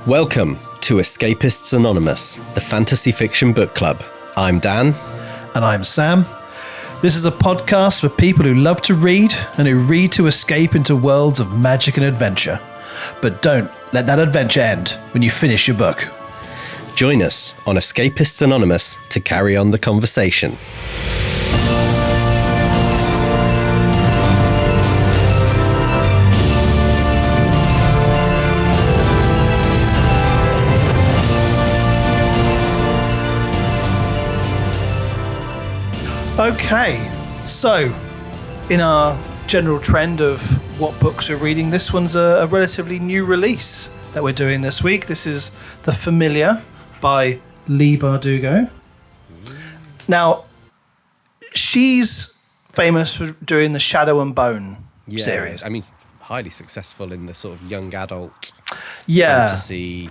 Welcome to Escapists Anonymous, the fantasy fiction book club. I'm Dan. And I'm Sam. This is a podcast for people who love to read and who read to escape into worlds of magic and adventure. But don't let that adventure end when you finish your book. Join us on Escapists Anonymous to carry on the conversation. Okay, so in our general trend of what books we're reading, this one's a relatively new release that we're doing this week. This is The Familiar by Leigh Bardugo. Now, she's famous for doing the Shadow and Bone series. I mean, highly successful in the sort of young adult Yeah. fantasy,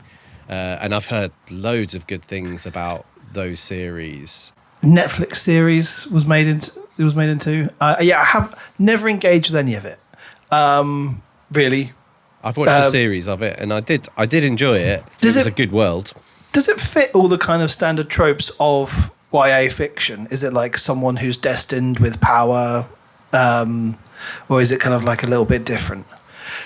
and I've heard loads of good things about those series. Netflix series was made into. I have never engaged with any of it. Really. I've watched a series of it, and I did enjoy it. It was a good world. Does it fit all the kind of standard tropes of YA fiction? Is it like someone who's destined with power, or is it kind of like a little bit different?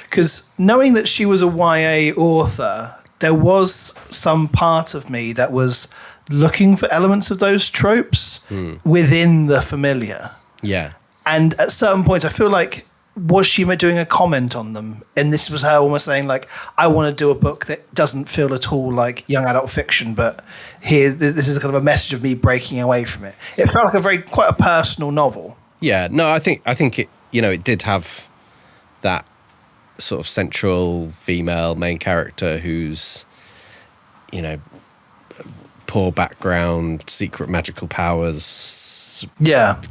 Because knowing that she was a YA author, there was some part of me that was looking for elements of those tropes within The Familiar. Yeah. And at certain points, I feel like, was she doing a comment on them? And this was her almost saying, like, I want to do a book that doesn't feel at all like young adult fiction, but here, this is kind of a message of me breaking away from it. It felt like quite a personal novel. Yeah. No, I think it, it did have that sort of central female main character who's, poor background, secret magical powers,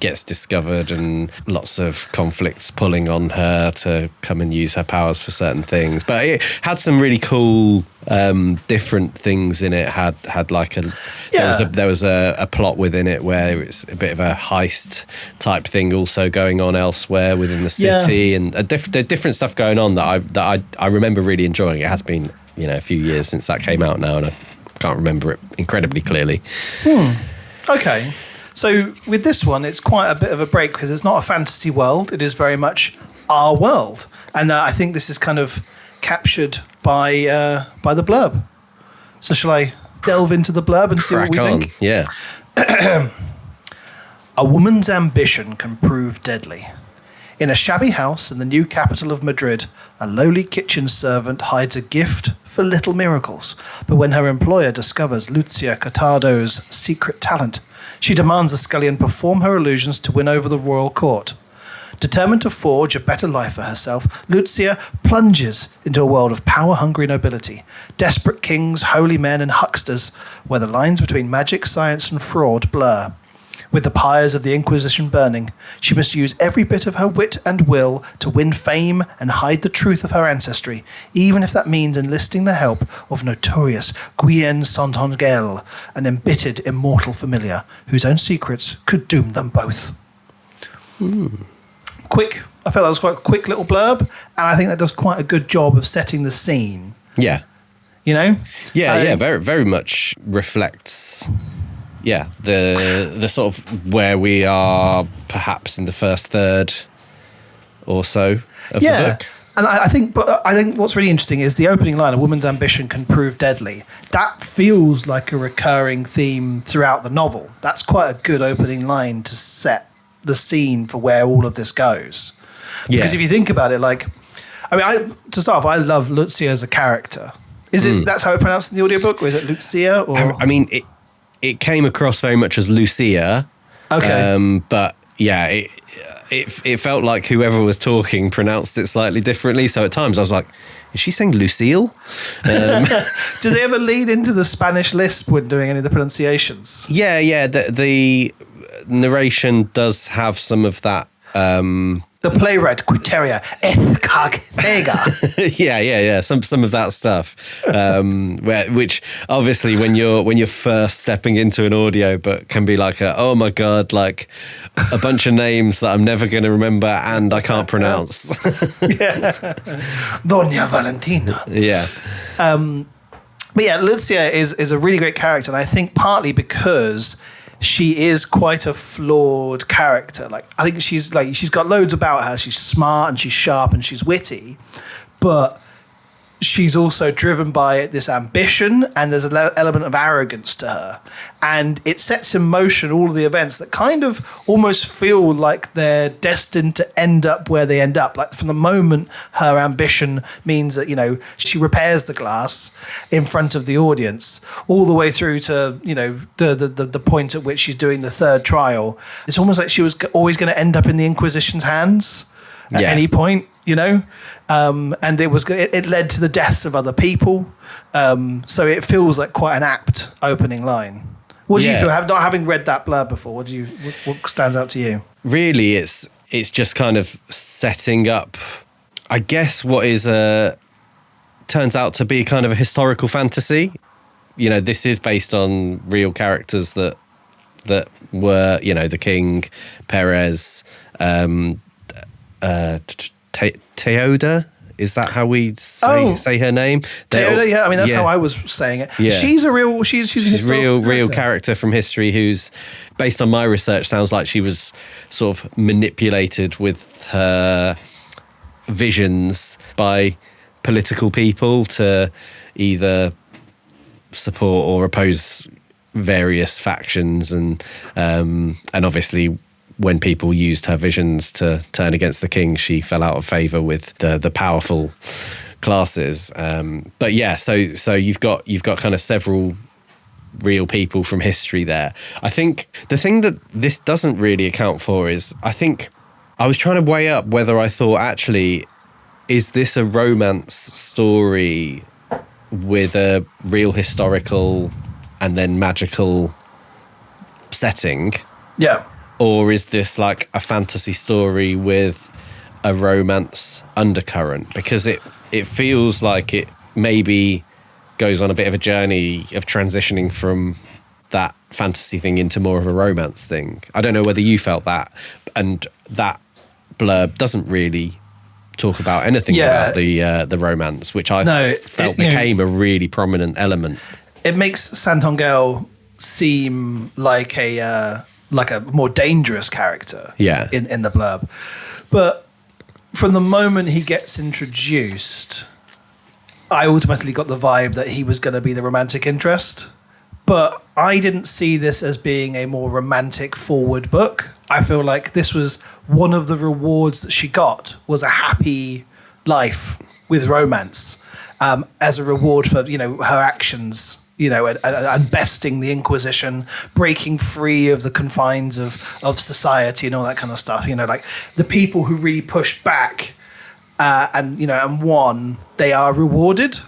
gets discovered, and lots of conflicts pulling on her to come and use her powers for certain things. But it had some really cool different things in it. Had like there was a plot within it where it's a bit of a heist type thing also going on elsewhere within the city, and different stuff going on that I remember really enjoying. It has been a few years since that came out now, and I can't remember it incredibly clearly. Okay. So with this one, it's quite a bit of a break because it's not a fantasy world. It is very much our world. And I think this is kind of captured by the blurb. So shall I delve into the blurb and see what we think? Yeah. A woman's ambition can prove deadly. In a shabby house in the new capital of Madrid, a lowly kitchen servant hides a gift for little miracles. But when her employer discovers Lucia Cortado's secret talent, she demands the scullion perform her illusions to win over the royal court. Determined to forge a better life for herself, Lucia plunges into a world of power-hungry nobility, desperate kings, holy men, and hucksters, where the lines between magic, science, and fraud blur. With the pyres of the Inquisition burning, she must use every bit of her wit and will to win fame and hide the truth of her ancestry, even if that means enlisting the help of notorious Guyen Santangel, an embittered immortal familiar whose own secrets could doom them both. Quick. I felt that was quite a quick little blurb, and I think that does quite a good job of setting the scene. Yeah. Yeah, very, very much reflects... Yeah, the sort of where we are perhaps in the first third or so of the book. And I think what's really interesting is the opening line, a woman's ambition can prove deadly. That feels like a recurring theme throughout the novel. That's quite a good opening line to set the scene for where all of this goes. Because if you think about it, to start off, I love Lucia as a character. Is it that's how it's pronounced in the audiobook, or is it Lucia? Or I mean, it came across very much as Lucia. Okay. But yeah, it felt like whoever was talking pronounced it slightly differently. So at times I was like, is she saying Lucille? Do they ever lead into the Spanish lisp when doing any of the pronunciations? Yeah. The narration does have some of that. The playwright Quiteria Ethcagthega. Yeah. Some of that stuff, which obviously when you're first stepping into an audio book can be like oh my god, like a bunch of names that I'm never going to remember and I can't pronounce. Yeah. Doña Valentina. Yeah. But yeah, Lucia is a really great character, and I think partly because she is quite a flawed character. Like, I think she's got loads about her. She's smart and she's sharp and she's witty, but she's also driven by this ambition, and there's an element of arrogance to her, and it sets in motion all of the events that kind of almost feel like they're destined to end up where they end up. Like, from the moment her ambition means that, you know, she repairs the glass in front of the audience, all the way through to, you know, the point at which she's doing the third trial, it's almost like she was always going to end up in the Inquisition's hands at any point, you know. And it led to the deaths of other people. So it feels like quite an apt opening line. What do you feel, not having read that blurb before? What stands out to you? Really, it's just kind of setting up, I guess, what is turns out to be kind of a historical fantasy. You know, this is based on real characters that were, you know, the king, Perez, Teoda, is that how we say her name? Teoda, yeah. I mean, that's how I was saying it. Yeah. She's a real character from history who's, based on my research, sounds like she was sort of manipulated with her visions by political people to either support or oppose various factions, and obviously, when people used her visions to turn against the king, she fell out of favour with the powerful classes. But yeah, so you've got kind of several real people from history there. I think the thing that this doesn't really account for is, I think I was trying to weigh up whether I thought, actually, is this a romance story with a real historical and then magical setting? Yeah. Or is this like a fantasy story with a romance undercurrent? Because it feels like it maybe goes on a bit of a journey of transitioning from that fantasy thing into more of a romance thing. I don't know whether you felt that, and that blurb doesn't really talk about anything about the romance, which I felt became a really prominent element. It makes Santangel seem like a more dangerous character in the blurb. But from the moment he gets introduced, I automatically got the vibe that he was going to be the romantic interest. But I didn't see this as being a more romantic forward book. I feel like this was one of the rewards that she got, was a happy life with romance, as a reward for, you know, her actions, you know, and besting the Inquisition, breaking free of the confines of society and all that kind of stuff. You know, like the people who really pushed back and won, they are rewarded.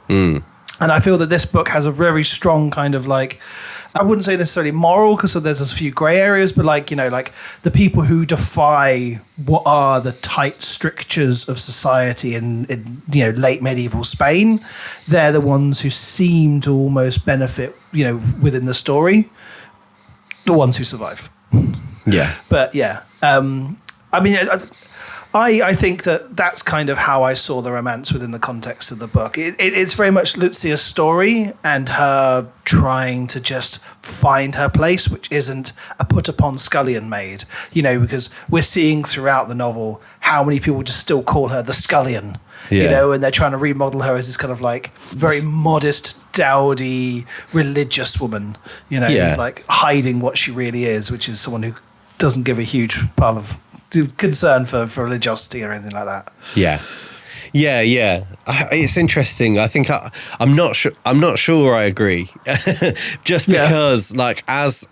And I feel that this book has a very strong kind of, like, I wouldn't say necessarily moral, because there's a few grey areas, but like, you know, like the people who defy what are the tight strictures of society in you know, late medieval Spain, they're the ones who seem to almost benefit, you know, within the story, the ones who survive. Yeah. But yeah, I mean, I think that's kind of how I saw the romance within the context of the book. It's very much Lucia's story and her trying to just find her place, which isn't a put-upon scullion maid, you know, because we're seeing throughout the novel how many people just still call her the scullion, you know, and they're trying to remodel her as this kind of like very modest, dowdy, religious woman, you know, like hiding what she really is, which is someone who doesn't give a huge pile of concern for religiosity or anything like that. Yeah. It's interesting. I think I'm not sure I agree. Just because, like, as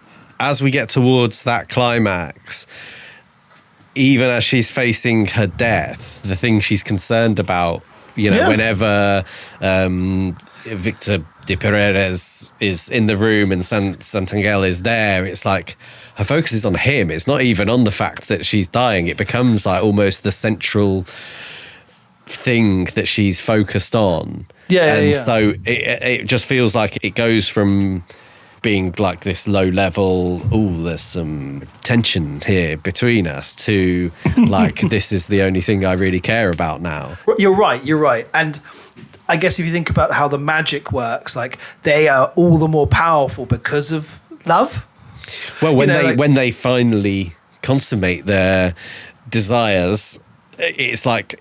we get towards that climax, even as she's facing her death, the thing she's concerned about, you know, whenever Victor de Perez is in the room and Santangel is there, it's like her focus is on him. It's not even on the fact that she's dying. It becomes like almost the central thing that she's focused on. So it just feels like it goes from being like this low level, there's some tension here between us, to like, this is the only thing I really care about now. You're right. And I guess if you think about how the magic works, like they are all the more powerful because of love. Well, when they finally consummate their desires, it's like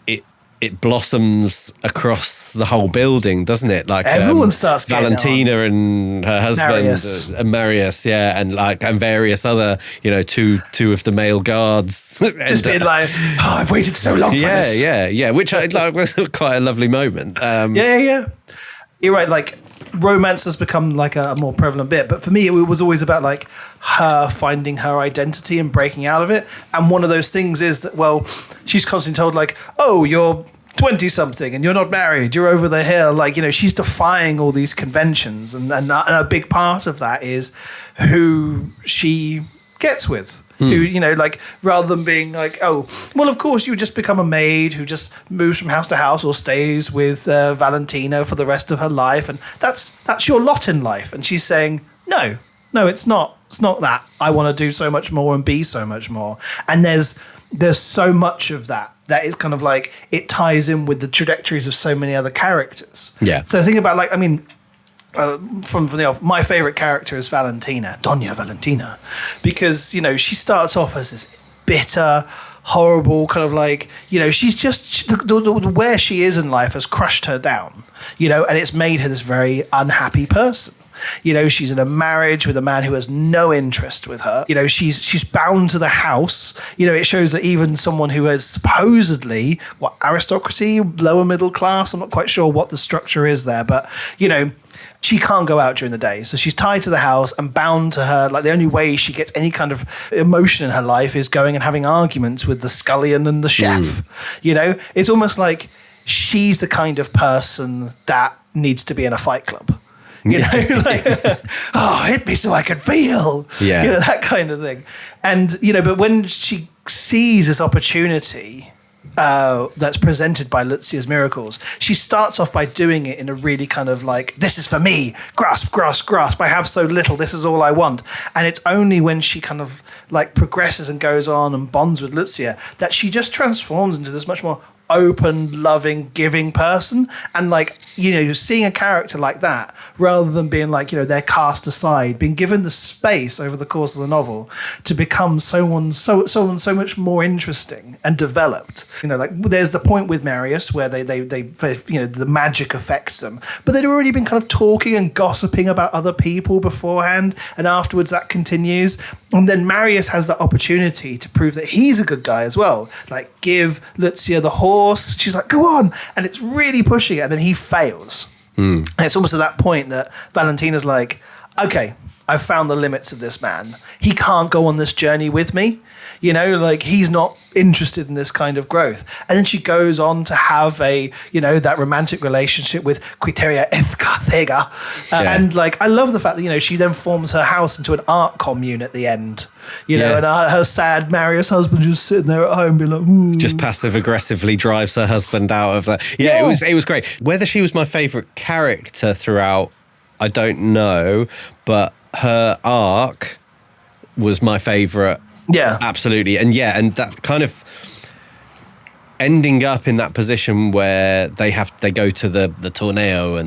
it blossoms across the whole building, doesn't it? Like everyone starts getting Valentina and her husband, Marius, and various other, two of the male guards, just being like, "Oh, I've waited so long for this." Yeah, which I like was quite a lovely moment. Yeah. You're right. Like, romance has become like a more prevalent bit, but for me, it was always about like her finding her identity and breaking out of it. And one of those things is that, well, she's constantly told like, "Oh, you're 20 something and you're not married, you're over the hill." Like, she's defying all these conventions, and a big part of that is who she gets with. Who, like, rather than being like, "Oh, well, of course you just become a maid who just moves from house to house or stays with Valentina for the rest of her life, and that's your lot in life." And she's saying, no, it's not. It's not that. I want to do so much more and be so much more. And there's so much of that is kind of like, it ties in with the trajectories of so many other characters. Yeah. So think about, like, I mean, from the off, my favorite character is Valentina, Doña Valentina, because she starts off as this bitter, horrible kind of like, she's just where she is in life has crushed her down, and it's made her this very unhappy person. She's in a marriage with a man who has no interest with her. She's bound to the house. It shows that even someone who is supposedly aristocracy, lower middle class, I'm not quite sure what the structure is there, but she can't go out during the day. So she's tied to the house and bound to her. Like, the only way she gets any kind of emotion in her life is going and having arguments with the scullion and the chef. It's almost like she's the kind of person that needs to be in a fight club. Like, "Oh, hit me so I can feel." Yeah. That kind of thing. And, but when she sees this opportunity that's presented by Lucia's miracles, she starts off by doing it in a really kind of like, "This is for me, grasp, grasp, grasp. I have so little, this is all I want." And it's only when she kind of like progresses and goes on and bonds with Lucia that she just transforms into this much more open, loving, giving person. And like, seeing a character like that, rather than being like, they're cast aside, being given the space over the course of the novel to become someone so much more interesting and developed. Like, there's the point with Marius where they the magic affects them, but they'd already been kind of talking and gossiping about other people beforehand, and afterwards that continues. And then Marius has that opportunity to prove that he's a good guy as well. Like, give Lucia the horse. She's like, "Go on," and it's really pushing it, and then he fails. And it's almost at that point that Valentina's like, "Okay, I've found the limits of this man. He can't go on this journey with me. Like, he's not interested in this kind of growth." And then she goes on to have that romantic relationship with Quiteria Ezcárcega. And like, I love the fact that, she then forms her house into an art commune at the end. And her sad Marius husband just sitting there at home being like, "Ooh." Just passive aggressively drives her husband out of that. Yeah, it was great. Whether she was my favourite character throughout, I don't know, but her arc was my favourite. Yeah, absolutely. And that kind of ending up in that position where they go to the torneo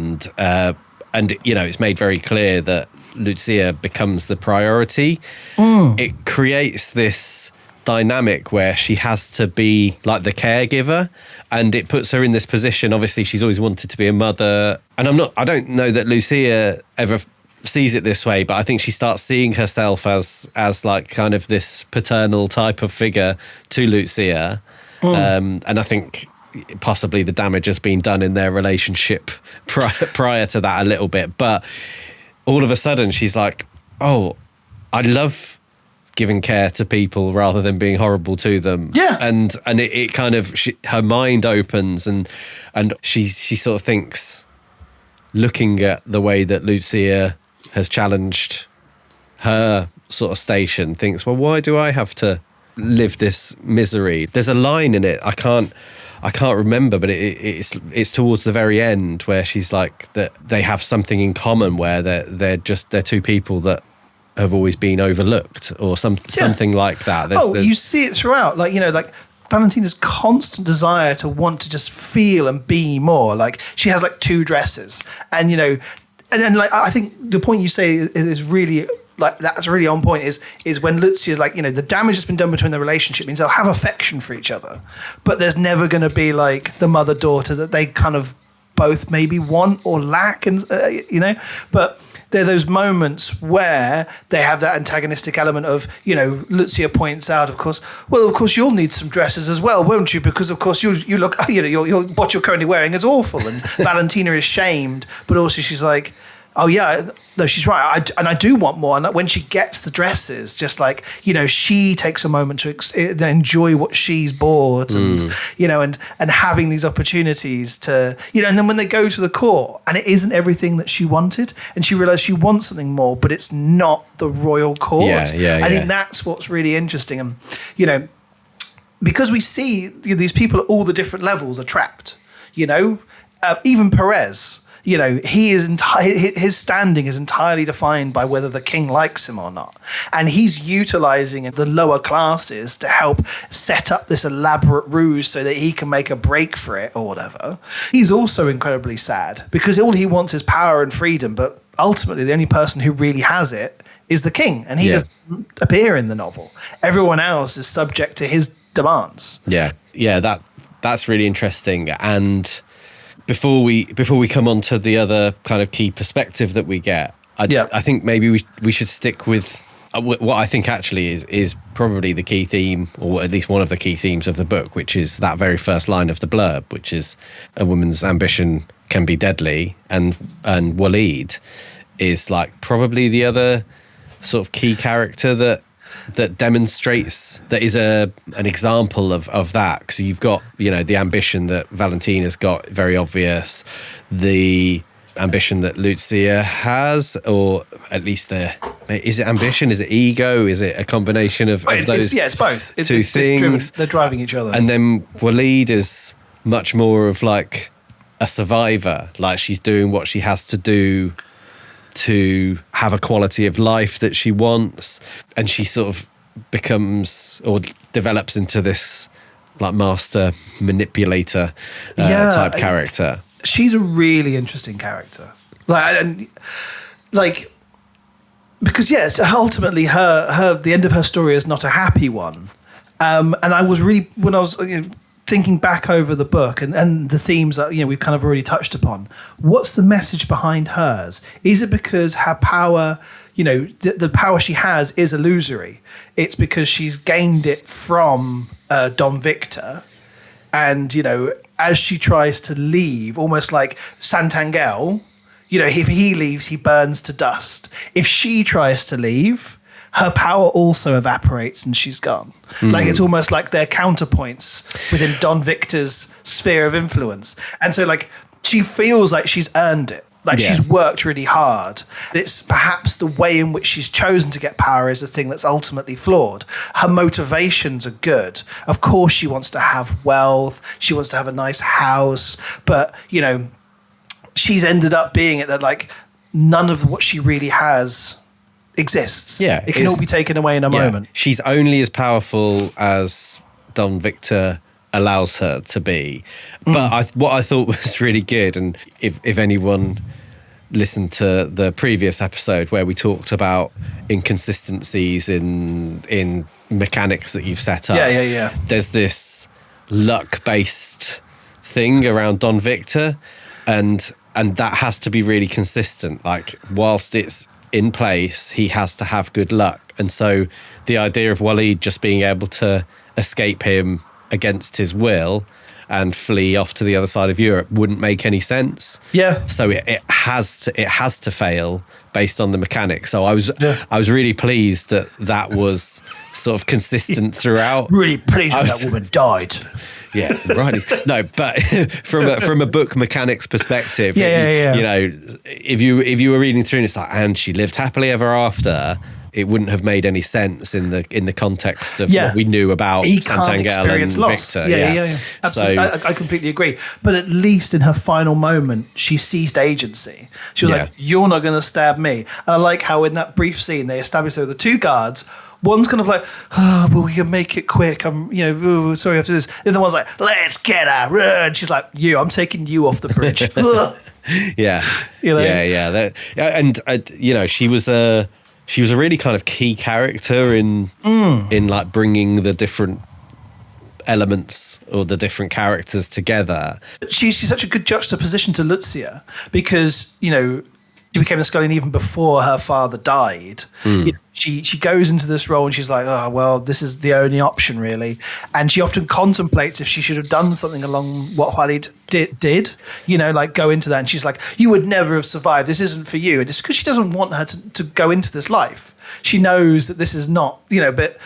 and it's made very clear that Lucia becomes the priority. It creates this dynamic where she has to be like the caregiver, and it puts her in this position. Obviously, she's always wanted to be a mother, and I don't know that Lucia ever sees it this way, but I think she starts seeing herself as like kind of this paternal type of figure to Lucia. And I think possibly the damage has been done in their relationship prior to that a little bit. But all of a sudden she's like, "Oh, I love giving care to people rather than being horrible to them." Yeah. And it kind of, her mind opens and she sort of thinks, looking at the way that Lucia has challenged her sort of station, thinks, "Well, why do I have to live this misery?" There's a line in it, I can't remember, but it's towards the very end where she's like that they have something in common, where they're two people that have always been overlooked, or something like that. You see it throughout, like, Valentina's constant desire to want to just feel and be more. Like, she has like 2 dresses, and you know, and like, I think the point you say is really, like, that's really on point, is when Lucia's like, you know, the damage that's been done between the relationship means they'll have affection for each other, but there's never going to be like the mother-daughter that they kind of both maybe want or lack, and you know, but there are those moments where they have that antagonistic element of, you know, Lucia points out, of course, well, of course, you'll need some dresses as well, won't you? Because, of course, you look, you know, what you're currently wearing is awful. And Valentina is shamed, but also she's like, oh, yeah, no, she's right. I do want more. And when she gets the dresses, just like, you know, she takes a moment to enjoy what she's bought, and, you know, and having these opportunities to, you know, and then when they go to the court and it isn't everything that she wanted, and she realizes she wants something more, but it's not the royal court. I think that's what's really interesting. And, you know, because we see these people at all the different levels are trapped, you know, even Perez. You know, his standing is entirely defined by whether the king likes him or not. And he's utilizing the lower classes to help set up this elaborate ruse so that he can make a break for it or whatever. He's also incredibly sad because all he wants is power and freedom, but ultimately the only person who really has it is the king, and he doesn't appear in the novel. Everyone else is subject to his demands. Yeah, that's really interesting. And Before we come on to the other kind of key perspective that we get, I think maybe we should stick with what I think actually is probably the key theme, or at least one of the key themes of the book, which is that very first line of the blurb, which is a woman's ambition can be deadly, and Waleed is like probably the other sort of key character that demonstrates, that is an example of that. So you've got, you know, the ambition that Valentina's got, very obvious, the ambition that Lucia has, or at least is it ambition, is it ego, is it a combination of those? It's both. Two things. They're driving each other. And then Waleed is much more of like a survivor, like she's doing what she has to do to have a quality of life that she wants, and she sort of becomes or develops into this like master manipulator type character. She's a really interesting character, because ultimately her the end of her story is not a happy one, and I was really, when I was thinking back over the book and the themes that, you know, we've kind of already touched upon, what's the message behind hers? Is it because her power, you know, the power she has is illusory? It's because she's gained it from Don Victor, and, you know, as she tries to leave, almost like Santangel, you know, if he leaves, he burns to dust. If she tries to leave, her power also evaporates and she's gone. Like, it's almost like they're counterpoints within Don Victor's sphere of influence. And so, like, she feels like she's earned it. Like, she's worked really hard. It's perhaps the way in which she's chosen to get power is the thing that's ultimately flawed. Her motivations are good. Of course, she wants to have wealth. She wants to have a nice house. But, you know, she's ended up being it that, like, none of what she really has exists. Yeah, it can all be taken away in a moment. She's only as powerful as Don Victor allows her to be. But what I thought was really good, and if anyone listened to the previous episode where we talked about inconsistencies in mechanics that you've set up, there's this luck-based thing around Don Victor, and that has to be really consistent. Like, whilst it's in place, he has to have good luck. And so the idea of Waleed just being able to escape him against his will and flee off to the other side of Europe wouldn't make any sense. Yeah. So it has to fail based on the mechanics. So I was really pleased that was sort of consistent throughout. Really pleased that woman died. Yeah, right. No, but from a book mechanics perspective, you know, if you were reading through and it's like, and she lived happily ever after, it wouldn't have made any sense in the context of what we knew about Santangel and loss. Victor. Yeah. Absolutely. So I completely agree. But at least in her final moment, she seized agency. She was like, "You're not going to stab me." And I like how in that brief scene they established there were the two guards. One's kind of like, oh, but we can make it quick. I'm, sorry after this. The other one's like, let's get her. And she's like, I'm taking you off the bridge. Yeah. Yeah. And she was a really kind of key character in like bringing the different elements or the different characters together. She's such a good juxtaposition to Lucia because, she became a Scullion even before her father died. She goes into this role and she's like, oh, well, this is the only option, really. And she often contemplates if she should have done something along what Walid did, like go into that. And she's like, you would never have survived. This isn't for you. And it's because she doesn't want her to go into this life. She knows that this is not, but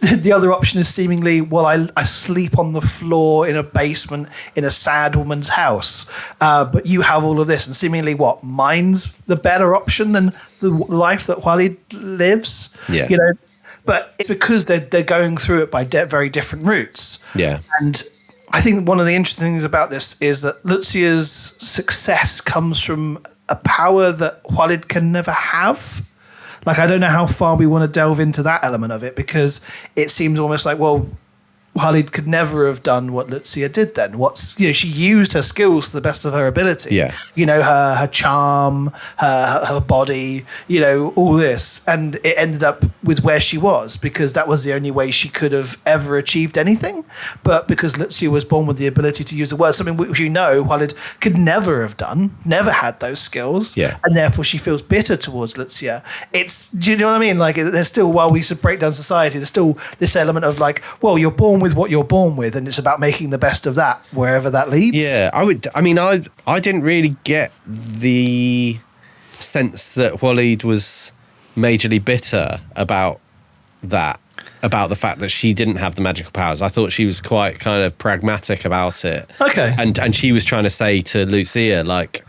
the other option is seemingly, well, I sleep on the floor in a basement in a sad woman's house, but you have all of this, and seemingly mine's the better option than the life that Walid lives. Yeah. But it's because they're going through it by very different routes. Yeah. And I think one of the interesting things about this is that Lucia's success comes from a power that Walid can never have. Like, I don't know how far we want to delve into that element of it, because it seems almost like, well, Walid could never have done what Lucia did then. She used her skills to the best of her ability. Yeah. Her charm, her body, all this. And it ended up with where she was because that was the only way she could have ever achieved anything. But because Lucia was born with the ability to use the words, something which Walid could never have done, never had those skills. Yeah. And therefore she feels bitter towards Lucia. Do you know what I mean? Like, there's still, while we break down society, there's still this element of like, well, you're born with what you're born with, and it's about making the best of that wherever that leads. Yeah, I didn't really get the sense that Walid was majorly bitter about that, about the fact that she didn't have the magical powers. I thought she was quite kind of pragmatic about it. Okay. And she was trying to say to Lucia, like,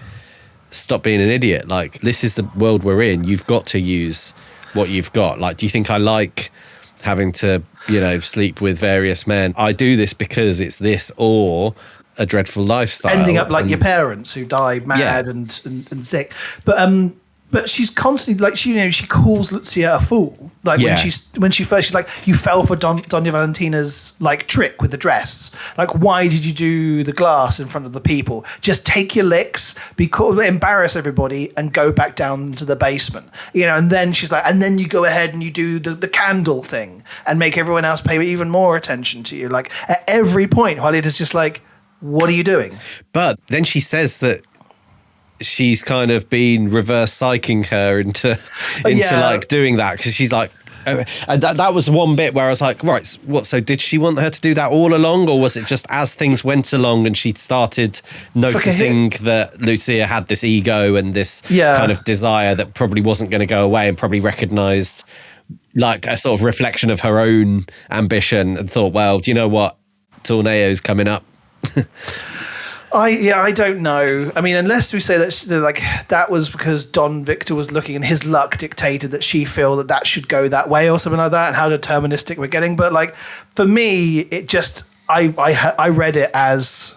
stop being an idiot. Like, this is the world we're in. You've got to use what you've got. Like, do you think I like having to, sleep with various men? I do this because it's this or a dreadful lifestyle. Ending up like your parents who died mad and sick. But she's constantly like, she calls Lucia a fool. Like when she first, she's like, you fell for Doña Valentina's like trick with the dress. Like, why did you do the glass in front of the people? Just take your licks, embarrass everybody, and go back down to the basement. And then she's like, and then you go ahead and you do the candle thing and make everyone else pay even more attention to you. Like, at every point, Walid is just like, what are you doing? But then she says that she's kind of been reverse psyching her into like doing that, because she's like, and that was one bit where I was like, right, what? So did she want her to do that all along, or was it just as things went along and she started noticing that Lucia had this ego and this kind of desire that probably wasn't going to go away, and probably recognised like a sort of reflection of her own ambition, and thought, well, do you know what? Torneo's coming up. I don't know. I mean, unless we say that that was because Don Victor was looking and his luck dictated that she feel that should go that way or something like that, and how deterministic we're getting. But like, for me, it just, I read it as,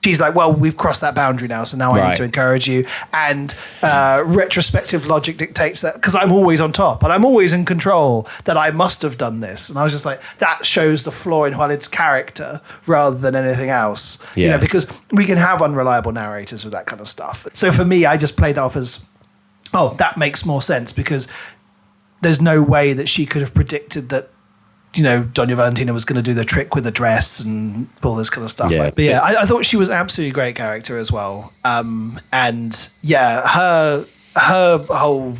she's like, well, we've crossed that boundary now, so now I need to encourage you. And retrospective logic dictates that, because I'm always on top and I'm always in control, that I must have done this. And I was just like, that shows the flaw in Walid's character rather than anything else. Yeah. Because we can have unreliable narrators with that kind of stuff. So for me, I just played that off as, oh, that makes more sense, because there's no way that she could have predicted that, Doña Valentina was going to do the trick with the dress and all this kind of stuff. Yeah, I thought she was an absolutely great character as well. And yeah, her whole,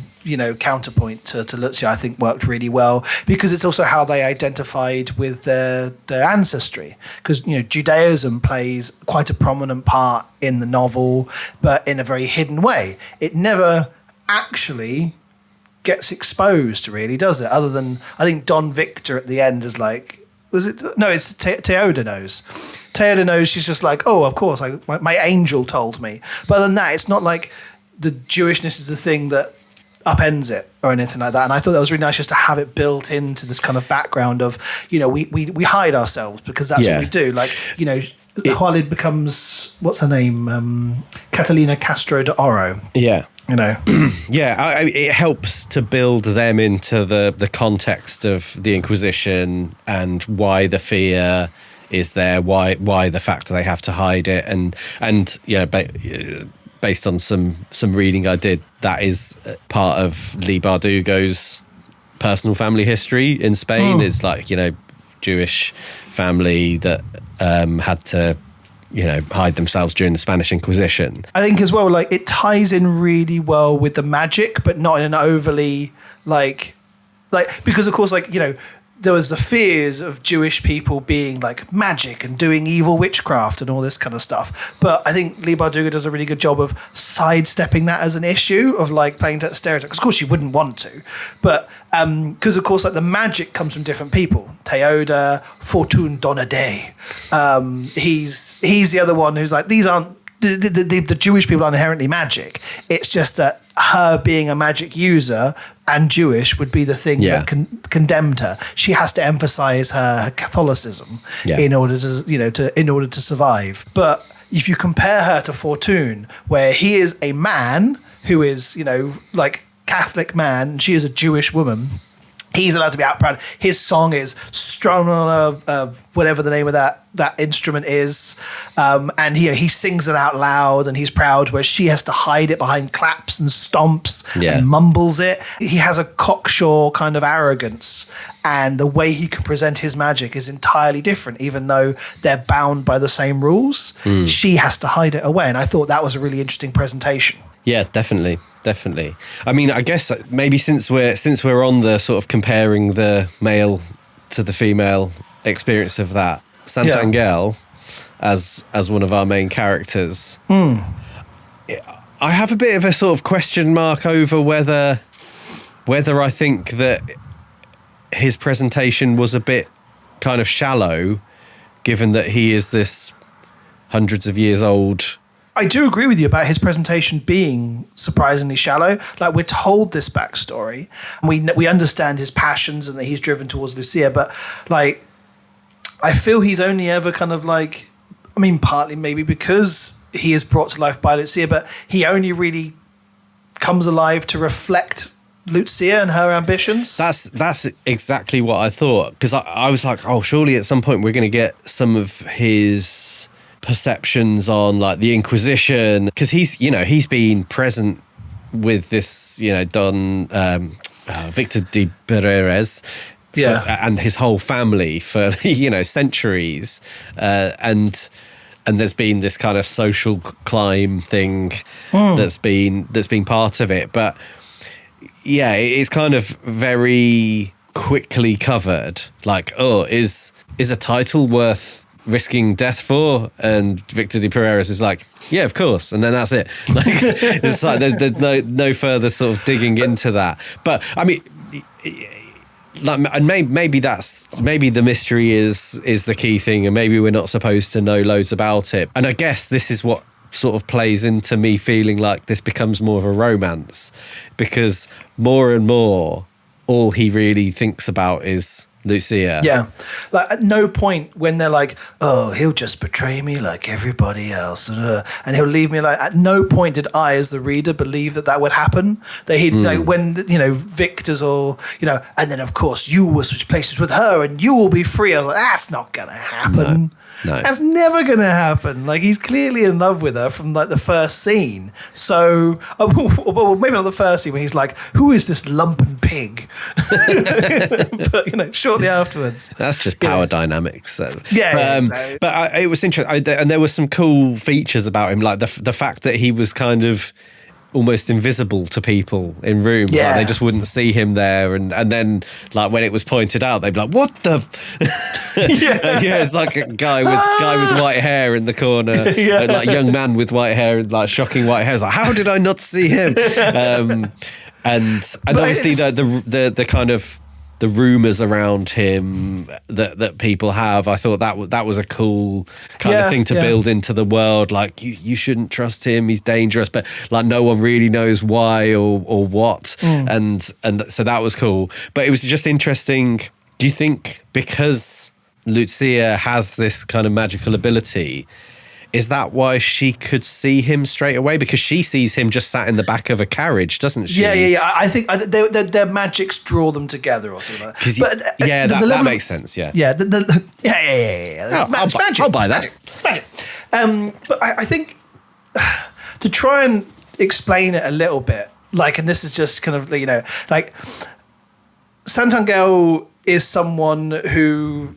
counterpoint to Lucia, I think worked really well, because it's also how they identified with their ancestry. Because, Judaism plays quite a prominent part in the novel, but in a very hidden way. It never actually gets exposed, really, does it? Other than, I think Don Victor at the end is like, was it? No, it's Teoda knows. Teoda knows. She's just like, oh, of course, my angel told me. But other than that, it's not like the Jewishness is the thing that upends it or anything like that. And I thought that was really nice just to have it built into this kind of background of, we hide ourselves because that's what we do. Like, Walid becomes, what's her name? Catalina Castro de Oro. Yeah. you know. Yeah, it helps to build them into the context of the Inquisition and why the fear is there, why the fact that they have to hide it, and yeah, based on some reading I did, that is part of Leigh Bardugo's personal family history in Spain. It's like, you know, Jewish family that had to, you know, hide themselves during the Spanish Inquisition. I think as well, like, it ties in really well with the magic, but not in an overly like because of course, like, you know, there was the fears of Jewish people being like magic and doing evil witchcraft and all this kind of stuff. But I think Leigh Bardugo does a really good job of sidestepping that as an issue of like playing to that stereotype. Because of course you wouldn't want to, but because of course like the magic comes from different people. Teoda, Fortune Donade. He's the other one who's like, these aren't the Jewish people aren't inherently magic. It's just that her being a magic user and Jewish would be the thing that condemned her. She has to emphasize her Catholicism in order to survive. But if you compare her to Fortune, where he is a man who is, you know, like Catholic man, and she is a Jewish woman, he's allowed to be out proud. His song is strung on whatever the name of that instrument is, and he sings it out loud, and he's proud. Where she has to hide it behind claps and stomps and mumbles it. He has a cocksure kind of arrogance, and the way he can present his magic is entirely different. Even though they're bound by the same rules, she has to hide it away. And I thought that was a really interesting presentation. Yeah, definitely. I mean, I guess maybe since we're on the sort of comparing the male to the female experience of that, Santangel as one of our main characters, I have a bit of a sort of question mark over whether I think that his presentation was a bit kind of shallow, given that he is this hundreds of years old. I do agree with you about his presentation being surprisingly shallow. Like, we're told this backstory, and we understand his passions and that he's driven towards Lucia, but like, I feel he's only ever kind of like, I mean, partly maybe because he is brought to life by Lucia, but he only really comes alive to reflect Lucia and her ambitions. That's exactly what I thought, because I was like, oh, surely at some point we're going to get some of his perceptions on like the Inquisition, because he's been present with this, you know, Don Victor de Pereres and his whole family for, you know, centuries, and there's been this kind of social climb thing that's been part of it. But yeah, it's kind of very quickly covered, like, oh, is a title worth risking death for? And Victor de Pereres is like, yeah, of course, and then that's it. Like, it's like there's no further sort of digging into that. But I mean, like, and maybe the mystery is the key thing, and maybe we're not supposed to know loads about it. And I guess this is what sort of plays into me feeling like this becomes more of a romance, because more and more all he really thinks about is Lucia. Yeah. Like, at no point when they're like, oh, he'll just betray me like everybody else, and he'll leave me like, at no point did I, as the reader, believe that would happen. That he'd, like, when, you know, Victor's all, you know, and then of course you will switch places with her and you will be free. I was like, that's not going to happen. No. That's never going to happen. Like, he's clearly in love with her from like the first scene. So, well, maybe not the first scene when he's like, who is this lumpen pig? But, you know, shortly afterwards. That's just power dynamics. So. Yeah. Exactly. But it was interesting. And there were some cool features about him, like the fact that he was kind of almost invisible to people in rooms. Yeah. Like, they just wouldn't see him there, and then like when it was pointed out, they'd be like, what the yeah, it's like a guy with white hair in the corner, like a young man with white hair and like shocking white hair. It's like, how did I not see him? And obviously the kind of the rumors around him that people have, I thought that was a cool kind of thing to build into the world. Like, you shouldn't trust him, he's dangerous, but like no one really knows why or what. And so that was cool. But it was just interesting. Do you think because Lucia has this kind of magical ability, is that why she could see him straight away? Because she sees him just sat in the back of a carriage, doesn't she? Yeah. I think their magics draw them together or something like that. That makes sense, yeah. Yeah. It's magic. I'll buy that. It's magic. But I think to try and explain it a little bit, like, and this is just kind of, you know, like, Santangel is someone who,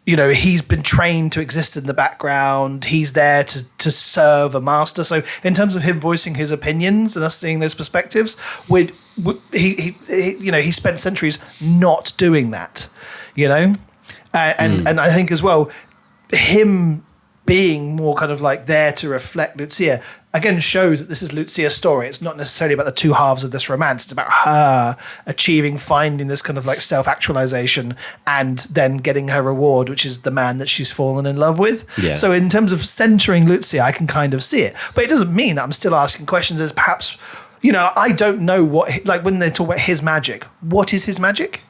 you know, he's been trained to exist in the background. He's there to serve a master. So in terms of him voicing his opinions and us seeing those perspectives, he spent centuries not doing that, you know? And I think as well, him being more kind of like there to reflect Lucia, again, shows that this is Lucia's story. It's not necessarily about the two halves of this romance. It's about her finding this kind of like self-actualization and then getting her reward, which is the man that she's fallen in love with. Yeah. So in terms of centering Lucia, I can kind of see it. But it doesn't mean that I'm still asking questions as perhaps, you know, I don't know what, like when they talk about his magic, what is his magic?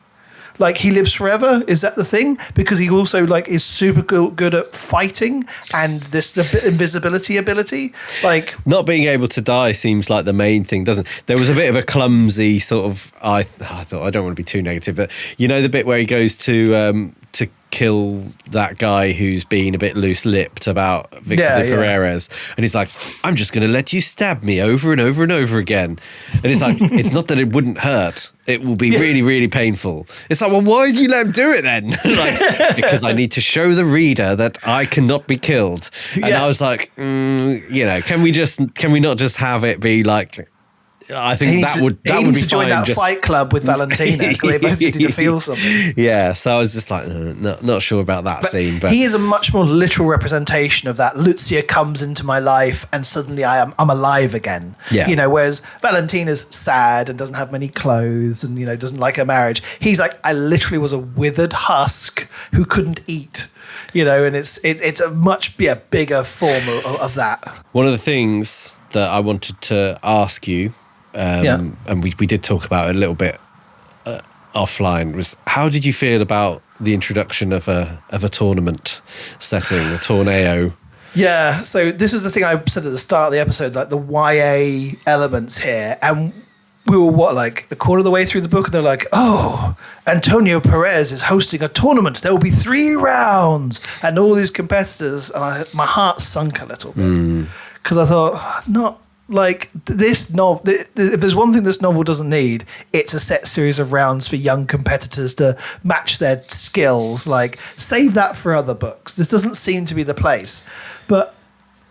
Like, he lives forever? Is that the thing? Because he also, like, is super good at fighting and the invisibility ability. Like, not being able to die seems like the main thing, doesn't it? There was a bit of a clumsy sort of, I thought, I don't want to be too negative, but you know the bit where he goes to kill that guy who's been a bit loose-lipped about Victor de Pereira's, and he's like, I'm just going to let you stab me over and over and over again. And it's like, it's not that it wouldn't hurt. It will be really, really painful. It's like, well, why do you let him do it then? Like, because I need to show the reader that I cannot be killed. And I was like, you know, can we not just have it be like, I think that would be fine. He needs to join that fight club with Valentina because they both need to feel something. Yeah, so I was just like, not sure about that scene. But he is a much more literal representation of that. Lucia comes into my life and suddenly I'm alive again. Yeah. You know, whereas Valentina's sad and doesn't have many clothes and, you know, doesn't like her marriage. He's like, I literally was a withered husk who couldn't eat. You know, and it's a much bigger form of that. One of the things that I wanted to ask you, and we did talk about it a little bit offline, was how did you feel about the introduction of a tournament setting, a torneo? Yeah, so this is the thing I said at the start of the episode, like the YA elements here, and we were like a quarter of the way through the book, and they're like, oh, Antonio Perez is hosting a tournament. There will be 3 rounds, and all these competitors, and my heart sunk a little bit because I thought, not. Like, this novel, if there's one thing this novel doesn't need, it's a set series of rounds for young competitors to match their skills. Like, save that for other books. This doesn't seem to be the place. But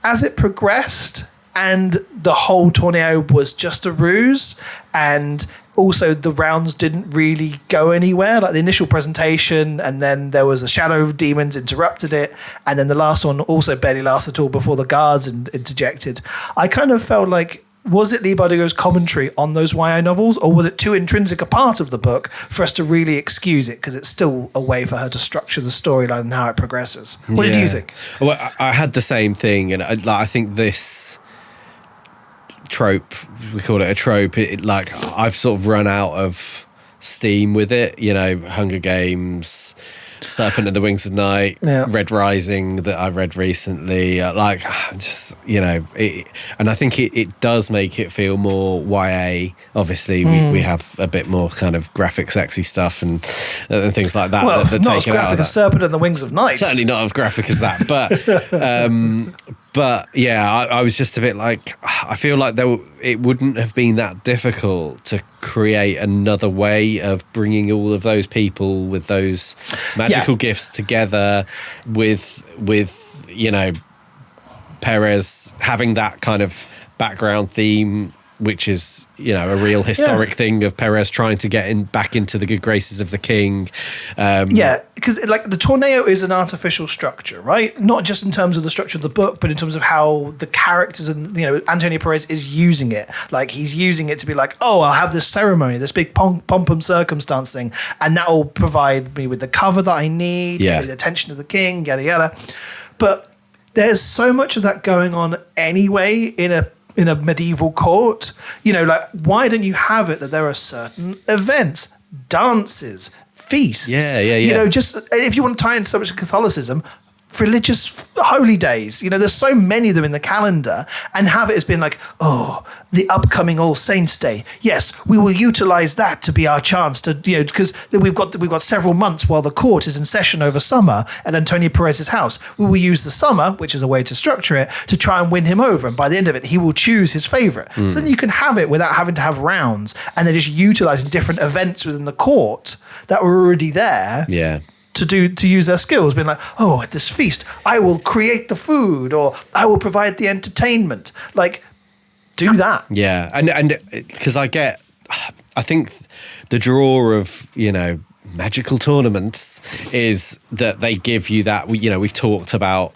as it progressed, and the whole tornado was just a ruse, and also the rounds didn't really go anywhere, like the initial presentation, and then there was a shadow of demons interrupted it, and then the last one also barely lasted at all before the guards interjected. I kind of felt like, was it Leigh Bardugo's commentary on those YA novels, or was it too intrinsic a part of the book for us to really excuse it, because it's still a way for her to structure the storyline and how it progresses? What did you think? Well, I had the same thing, and I think this trope, we call it a trope, like, I've sort of run out of steam with it, you know, Hunger Games, Serpent and the Wings of Night, Red Rising that I read recently, like, just, you know, and I think it does make it feel more YA. Obviously, we have a bit more kind of graphic, sexy stuff and things like that. Well, that not as graphic as Serpent and the Wings of Night. Certainly not as graphic as that, but but yeah, I was just a bit like, I feel like it wouldn't have been that difficult to create another way of bringing all of those people with those magical gifts together, with you know, Perez having that kind of background theme, which is, you know, a real historic thing of Perez trying to get back into the good graces of the king. Because like the tornado is an artificial structure, right? Not just in terms of the structure of the book, but in terms of how the characters and, you know, Antonio Perez is using it. Like, he's using it to be like, oh, I'll have this ceremony, this big pomp and circumstance thing, and that will provide me with the cover that I need, the attention of the king, yada yada. But there's so much of that going on anyway in a medieval court. You know, like, why don't you have it that there are certain events, dances, feasts? Yeah. You know, just if you want to tie in so much of Catholicism, religious holy days. You know, there's so many of them in the calendar, and have it as being like, oh, the upcoming All Saints Day. Yes, we will utilize that to be our chance to, you know, because we've got several months while the court is in session over summer at Antonio Perez's house. We will use the summer, which is a way to structure it, to try and win him over. And by the end of it, he will choose his favorite. So then you can have it without having to have rounds, and they're just utilizing different events within the court that were already there. Yeah. To use their skills, being like, oh, at this feast, I will create the food, or I will provide the entertainment. Like, do that. Yeah, and because I think the draw of, you know, magical tournaments is that they give you that, you know, we've talked about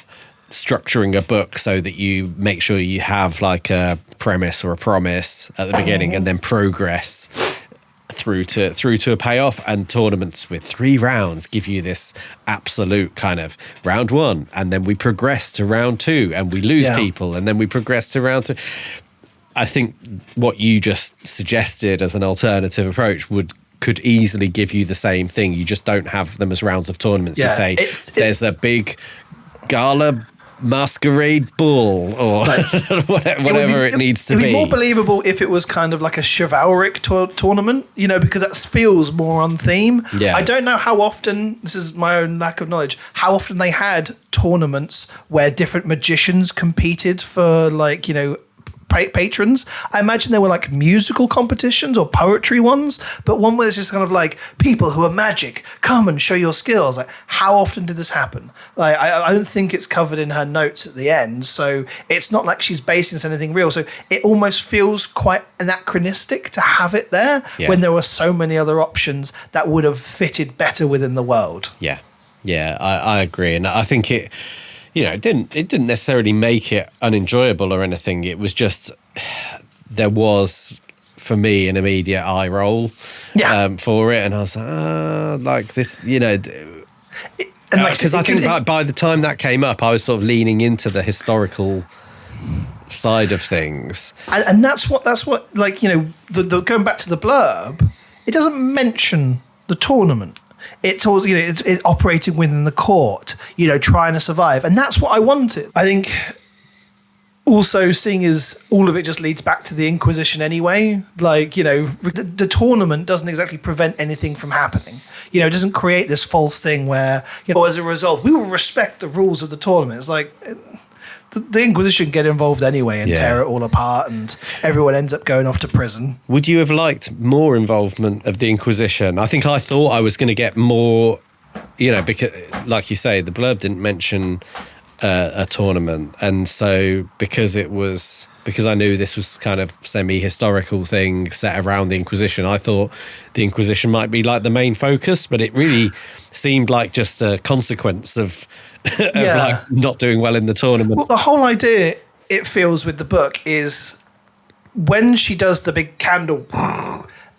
structuring a book so that you make sure you have like a premise or a promise at the beginning and then progress through to a payoff. And tournaments with 3 rounds give you this absolute kind of round 1, and then we progress to round 2 and we lose people, and then we progress to round 2. I think what you just suggested as an alternative approach could easily give you the same thing. You just don't have them as rounds of tournaments. You say there's a big gala masquerade ball, or whatever it needs to be. It'd be more believable if it was kind of like a chivalric tournament, you know, because that feels more on theme. Yeah. I don't know how often, this is my own lack of knowledge, how often they had tournaments where different magicians competed for, like, you know, patrons. I imagine there were like musical competitions or poetry ones, but one where it's just kind of like, people who are magic, come and show your skills. Like, how often did this happen? Like, I don't think it's covered in her notes at the end, so it's not like she's basing this on anything real. So it almost feels quite anachronistic to have it there when there were so many other options that would have fitted better within the world. Yeah, I agree, and I think it. You know, it didn't necessarily make it unenjoyable or anything. It was just, there was, for me, an immediate eye roll for it. And I was like this, you know, because I think by the time that came up, I was sort of leaning into the historical side of things. And that's what, like, you know, going back to the blurb, it doesn't mention the tournament. It's all, you know, it's operating within the court, you know, trying to survive. And that's what I wanted. I think also, seeing as all of it just leads back to the Inquisition anyway, like, you know, the tournament doesn't exactly prevent anything from happening. You know, it doesn't create this false thing where, you know, as a result, we will respect the rules of the tournament. It's like, the Inquisition get involved anyway and tear it all apart, and everyone ends up going off to prison. Would you have liked more involvement of the Inquisition? I think I thought I was going to get more, you know, because, like you say, the blurb didn't mention a tournament, and so because I knew this was kind of semi-historical thing set around the Inquisition, I thought the Inquisition might be like the main focus, but it really seemed like just a consequence of like not doing well in the tournament. Well, the whole idea, it feels, with the book is when she does the big candle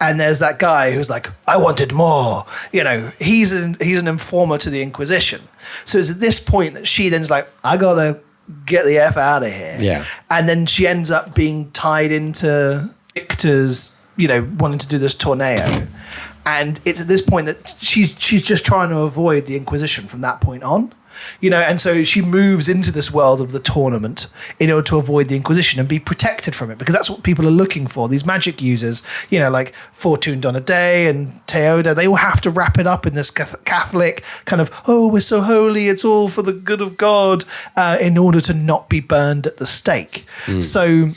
and there's that guy who's like, I wanted more, you know, he's an informer to the Inquisition. So it's at this point that she then's like, I gotta get the F out of here. Yeah. And then she ends up being tied into Victor's, you know, wanting to do this tornado. And it's at this point that she's just trying to avoid the Inquisition from that point on. You know, and so she moves into this world of the tournament in order to avoid the Inquisition and be protected from it, because that's what people are looking for. These magic users, you know, like Fortune Donaday and Teoda, they all have to wrap it up in this Catholic kind of, oh, we're so holy, it's all for the good of God, in order to not be burned at the stake. So,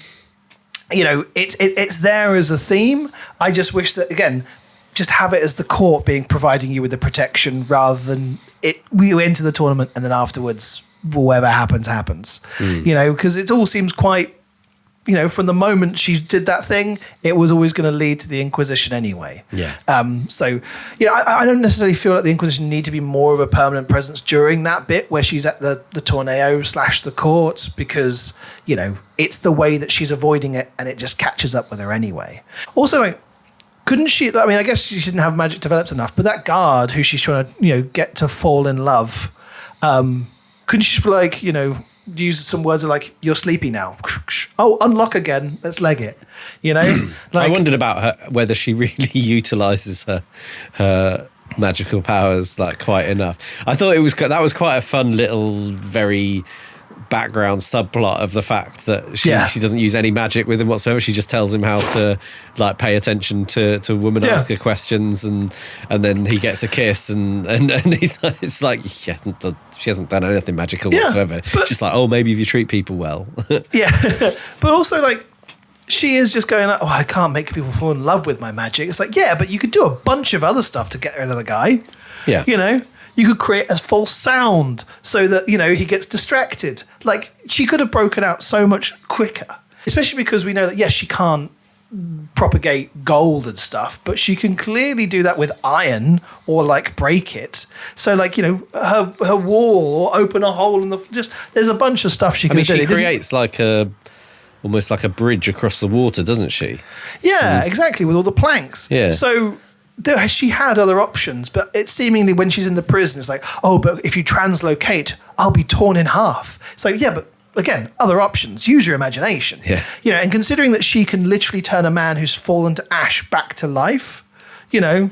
you know, it's there as a theme. I just wish that, again, just have it as the court providing you with the protection, rather than we enter the tournament and then afterwards whatever happens. You know, because it all seems quite, you know, from the moment she did that thing, it was always going to lead to the Inquisition anyway. So, you know, I don't necessarily feel like the Inquisition need to be more of a permanent presence during that bit where she's at the tornado / the court, because, you know, it's the way that she's avoiding it and it just catches up with her anyway. Also, like, couldn't she, I mean, I guess she didn't have magic developed enough, but that guard who she's trying to, you know, get to fall in love, couldn't she just be like, you know, use some words of like, you're sleepy now. Oh, unlock again. Let's leg it. You know? Like, I wondered about her, whether she really utilises her magical powers like quite enough. I thought that was quite a fun little, very background subplot of the fact that she doesn't use any magic with him whatsoever. She just tells him how to like pay attention to women ask her questions, and then he gets a kiss, and he's like, it's like she hasn't done anything magical whatsoever. Just like, oh, maybe if you treat people well. But also like, she is just going like, oh, I can't make people fall in love with my magic. It's like, yeah, but you could do a bunch of other stuff to get rid of the guy. Yeah. You know, you could create a false sound so that, you know, he gets distracted. Like, she could have broken out so much quicker, especially because we know that, yes, she can't propagate gold and stuff, but she can clearly do that with iron or like break it. So like, you know, her wall or open a hole in there's a bunch of stuff she can do. She creates like almost like a bridge across the water, doesn't she? Yeah, exactly, with all the planks. Yeah. So she had other options, but it's seemingly when she's in the prison, it's like, oh, but if you translocate, I'll be torn in half. It's like, yeah, but again, other options. Use your imagination. Yeah. You know, and considering that she can literally turn a man who's fallen to ash back to life, you know,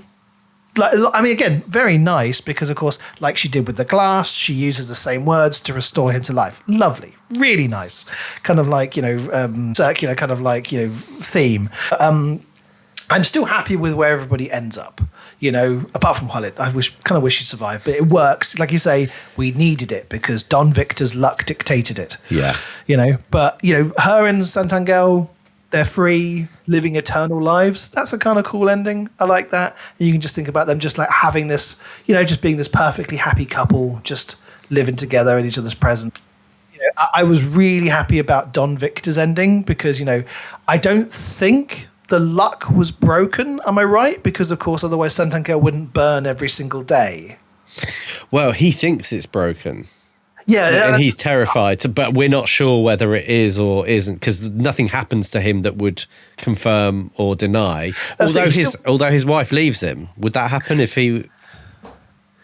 like, I mean, again, very nice because, of course, like she did with the glass, she uses the same words to restore him to life. Lovely. Really nice. Kind of like, you know, circular kind of like, you know, theme. I'm still happy with where everybody ends up, you know, apart from Hullet. I kind of wish he survived, but it works. Like you say, we needed it because Don Victor's luck dictated it. Yeah. You know, but, you know, her and Santangel, they're free, living eternal lives. That's a kind of cool ending. I like that. And you can just think about them just like having this, you know, just being this perfectly happy couple, just living together in each other's presence. You know, I was really happy about Don Victor's ending because, you know, I don't think the luck was broken. Am I right? Because, of course, otherwise Santangel wouldn't burn every single day. Well, he thinks it's broken. Yeah, and he's terrified, but we're not sure whether it is or isn't because nothing happens to him that would confirm or deny. Although his wife leaves him, would that happen if he?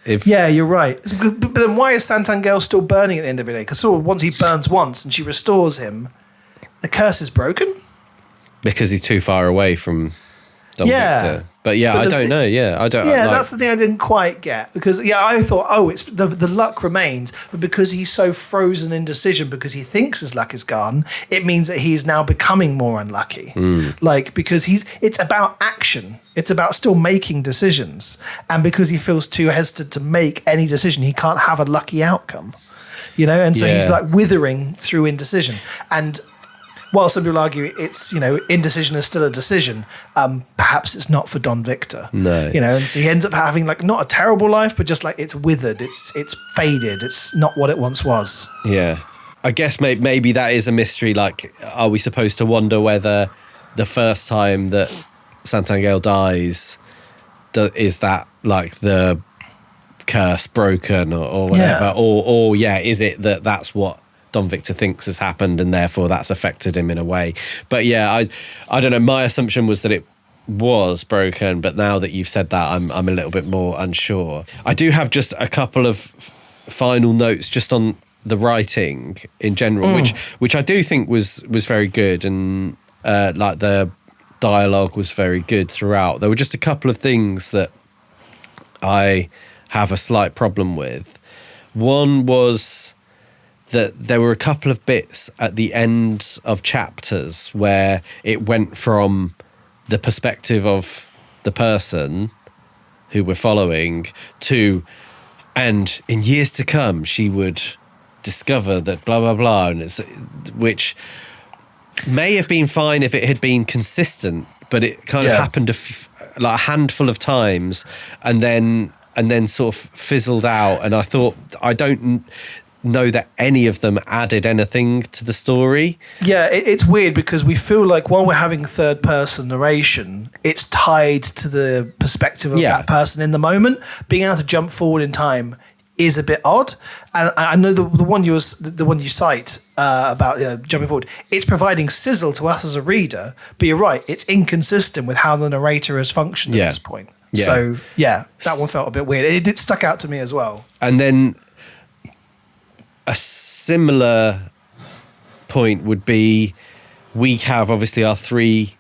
Yeah, you're right. But then why is Santangel still burning at the end of the day? Because sort of once he burns once and she restores him, the curse is broken. Because he's too far away from Don Victor. But I don't know. Yeah, I don't. Yeah, that's the thing I didn't quite get because I thought, oh, it's the luck remains, but because he's so frozen in decision because he thinks his luck is gone, it means that he's now becoming more unlucky. Like because it's about action, it's about still making decisions, and because he feels too hesitant to make any decision, he can't have a lucky outcome. You know, and so he's like withering through indecision and. While some people argue it's, you know, indecision is still a decision, perhaps it's not for Don Victor. No. You know, and so he ends up having like not a terrible life, but just like it's withered, it's faded, it's not what it once was. Yeah. I guess maybe that is a mystery. Like, are we supposed to wonder whether the first time that Santangel dies, is that like the curse broken or whatever? Or is it that's what Don Victor thinks has happened and therefore that's affected him in a way. But I don't know, my assumption was that it was broken, but now that you've said that I'm a little bit more unsure. I do have just a couple of final notes just on the writing in general, which I do think was very good, and like the dialogue was very good throughout. There were just a couple of things that I have a slight problem with. One was that there were a couple of bits at the end of chapters where it went from the perspective of the person who we're following to, and in years to come, she would discover that blah, blah, blah, and which may have been fine if it had been consistent, but it kind of happened like a handful of times and then sort of fizzled out. And I thought, I don't know that any of them added anything to the story. Yeah, it's weird because we feel like while we're having third person narration, it's tied to the perspective of that person in the moment. Being able to jump forward in time is a bit odd. And I know the one you cite about jumping forward, it's providing sizzle to us as a reader, but you're right, it's inconsistent with how the narrator has functioned at this point. So that one felt a bit weird. It did stuck out to me as well. And then a similar point would be, we have obviously our three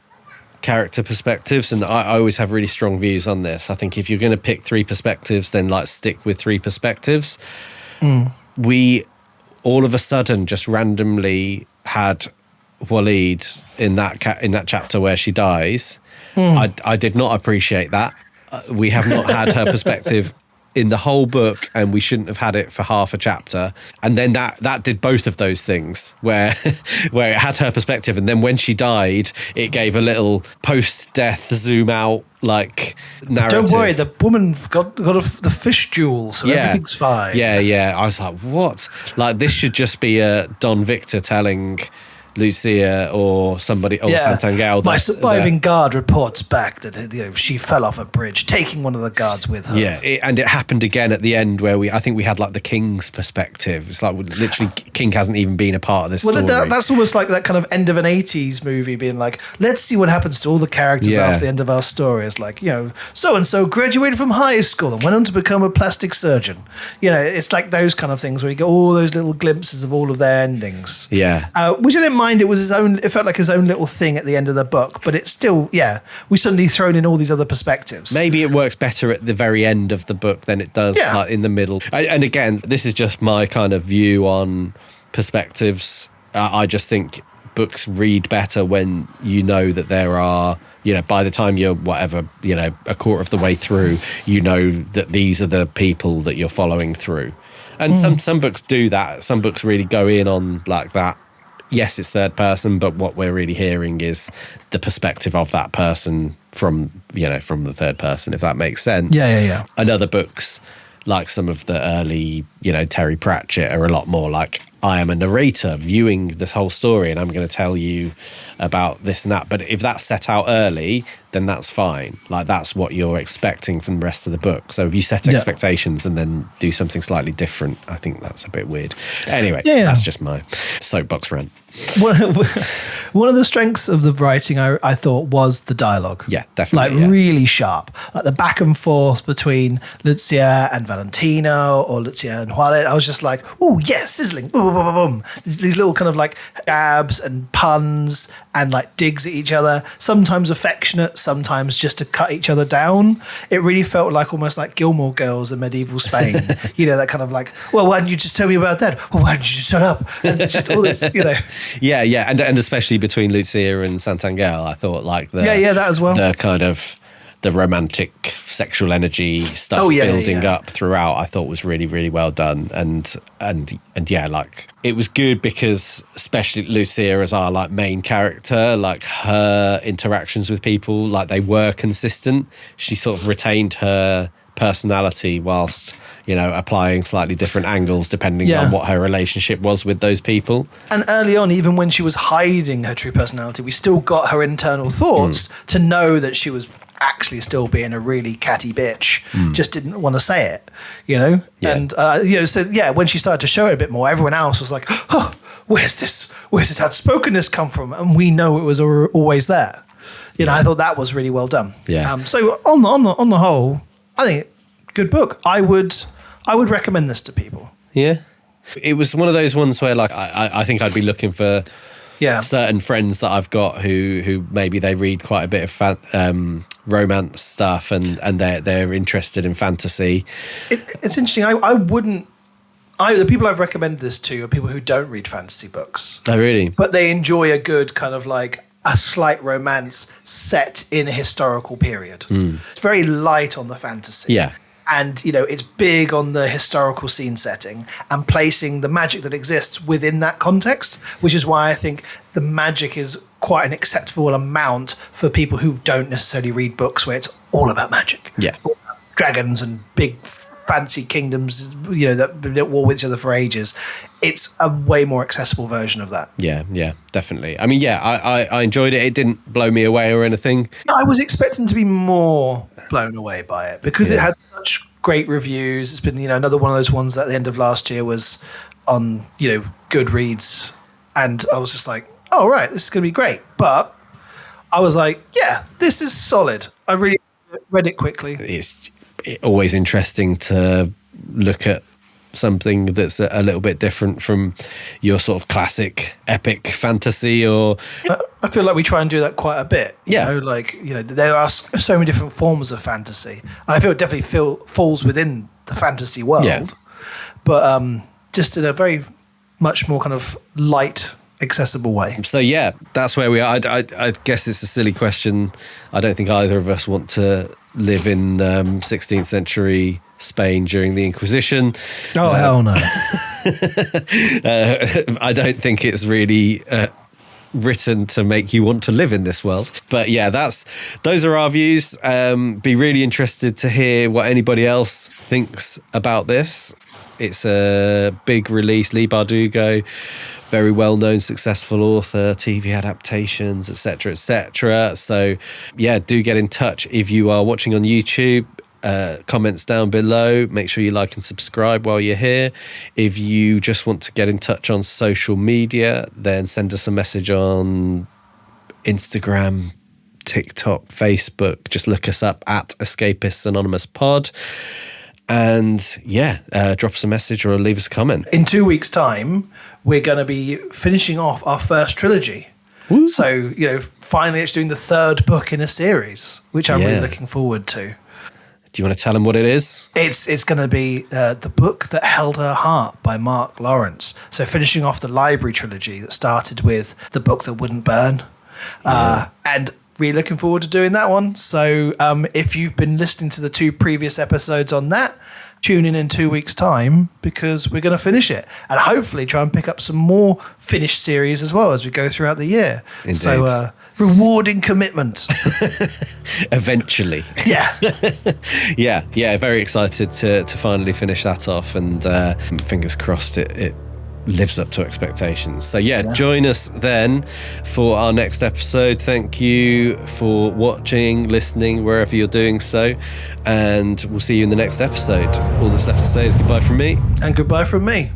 character perspectives, and I always have really strong views on this. I think if you're going to pick 3 perspectives, then like stick with 3 perspectives. We all of a sudden just randomly had Waleed in that chapter where she dies. I did not appreciate that. We have not had her perspective in the whole book, and we shouldn't have had it for half a chapter. And then that did both of those things, where it had her perspective, and then when she died, it gave a little post-death zoom out like narrative. Don't worry, the woman got the fish jewel, so everything's fine. Yeah. I was like, what? Like, this should just be a Don Victor telling Lucia or somebody, or Santangel. My surviving guard reports back that she fell off a bridge, taking one of the guards with her. Yeah, and it happened again at the end where I think we had like the king's perspective. It's like literally King hasn't even been a part of this story. That's almost like that kind of end of an 80s movie being like, let's see what happens to all the characters after the end of our story. It's like, so-and-so graduated from high school and went on to become a plastic surgeon. It's like those kind of things where you get all those little glimpses of all of their endings. Yeah. Which I didn't mind. It was it felt like his own little thing at the end of the book, but it's still, we suddenly thrown in all these other perspectives. Maybe it works better at the very end of the book than it does like in the middle. And again, this is just my kind of view on perspectives. I just think books read better when you know that there are, by the time you're a quarter of the way through, you know that these are the people that you're following through. And some books do that. Some books really go in on like that. Yes, it's third person, but what we're really hearing is the perspective of that person from the third person, if that makes sense. Yeah. And other books, like some of the early, Terry Pratchett, are a lot more like, I am a narrator viewing this whole story and I'm going to tell you about this and that. But if that's set out early, then that's fine. Like, that's what you're expecting from the rest of the book. So if you set expectations and then do something slightly different, I think that's a bit weird. Anyway, that's just my soapbox rant. One of the strengths of the writing, I thought, was the dialogue. Yeah, definitely. Like, really sharp. Like the back and forth between Lucia and Valentino, or Lucia and Juliet. I was just like, ooh, yeah, sizzling. Boom, boom, boom, boom. These little kind of like jabs and puns and like digs at each other, sometimes affectionate, sometimes just to cut each other down. It really felt like almost like Gilmore Girls in medieval Spain. That kind of like, well, why didn't you just tell me about that? Well, why didn't you just shut up? And it's just all this, Yeah, and especially between Lucia and Santangel, I thought like that as well. The kind of the romantic sexual energy stuff building up throughout, I thought was really, really well done. And like it was good because especially Lucia as our like main character, like her interactions with people, like they were consistent. She sort of retained her personality whilst applying slightly different angles depending on what her relationship was with those people. And early on, even when she was hiding her true personality, we still got her internal thoughts to know that she was actually still being a really catty bitch, just didn't want to say it, And when she started to show it a bit more, everyone else was like, oh, where's this outspokenness come from? And we know it was always there. I thought that was really well done. So on the whole, I think good book. I would recommend this to people. Yeah. It was one of those ones where like I think I'd be looking for certain friends that I've got who maybe they read quite a bit of romance stuff and they're interested in fantasy. It's interesting. The people I've recommended this to are people who don't read fantasy books. Oh, really? But they enjoy a good kind of like a slight romance set in a historical period. It's very light on the fantasy. Yeah. And, it's big on the historical scene setting and placing the magic that exists within that context, which is why I think the magic is quite an acceptable amount for people who don't necessarily read books where it's all about magic. Yeah. Dragons and big fancy kingdoms, that been at war with each other for ages. It's a way more accessible version of that. Yeah, definitely. I mean, I enjoyed it. It didn't blow me away or anything. I was expecting to be more blown away by it because it had such great reviews. It's been, another one of those ones that at the end of last year was on, Goodreads. And I was just like, oh, right, this is going to be great. But I was like, yeah, this is solid. I really read it quickly. It's always interesting to look at something that's a little bit different from your sort of classic epic fantasy. Or I feel like we try and do that quite a bit. There are so many different forms of fantasy, and I feel it definitely falls within the fantasy world, but just in a very much more kind of light, accessible way. So yeah, that's where we are. I guess it's a silly question. I don't think either of us want to live in 16th century Spain during the Inquisition. Oh, hell no. I don't think it's really written to make you want to live in this world. But yeah, those are our views. Be really interested to hear what anybody else thinks about this. It's a big release. Leigh Bardugo, very well-known, successful author, TV adaptations, etc., etc. So yeah, do get in touch if you are watching on YouTube. Comments down below. Make sure you like and subscribe while you're here. If you just want to get in touch on social media, then send us a message on Instagram, TikTok, Facebook. Just look us up at Escapists Anonymous Pod. And yeah, drop us a message or leave us a comment. In 2 weeks' time, we're going to be finishing off our first trilogy. Woo. So, finally it's doing the third book in a series, which I'm really looking forward to. Do you want to tell them what it is? It's going to be The Book That Held Her Heart by Mark Lawrence. So finishing off the library trilogy that started with The Book That Wouldn't Burn. And really looking forward to doing that one. So if you've been listening to the 2 previous episodes on that, tune in 2 weeks' time, because we're going to finish it. And hopefully try and pick up some more finished series as well as we go throughout the year. Indeed. So rewarding commitment. Eventually. Yeah. Yeah. Very excited to finally finish that off, and fingers crossed it lives up to expectations. So yeah, join us then for our next episode. Thank you for watching, listening, wherever you're doing so, and we'll see you in the next episode. All that's left to say is goodbye from me. And goodbye from me.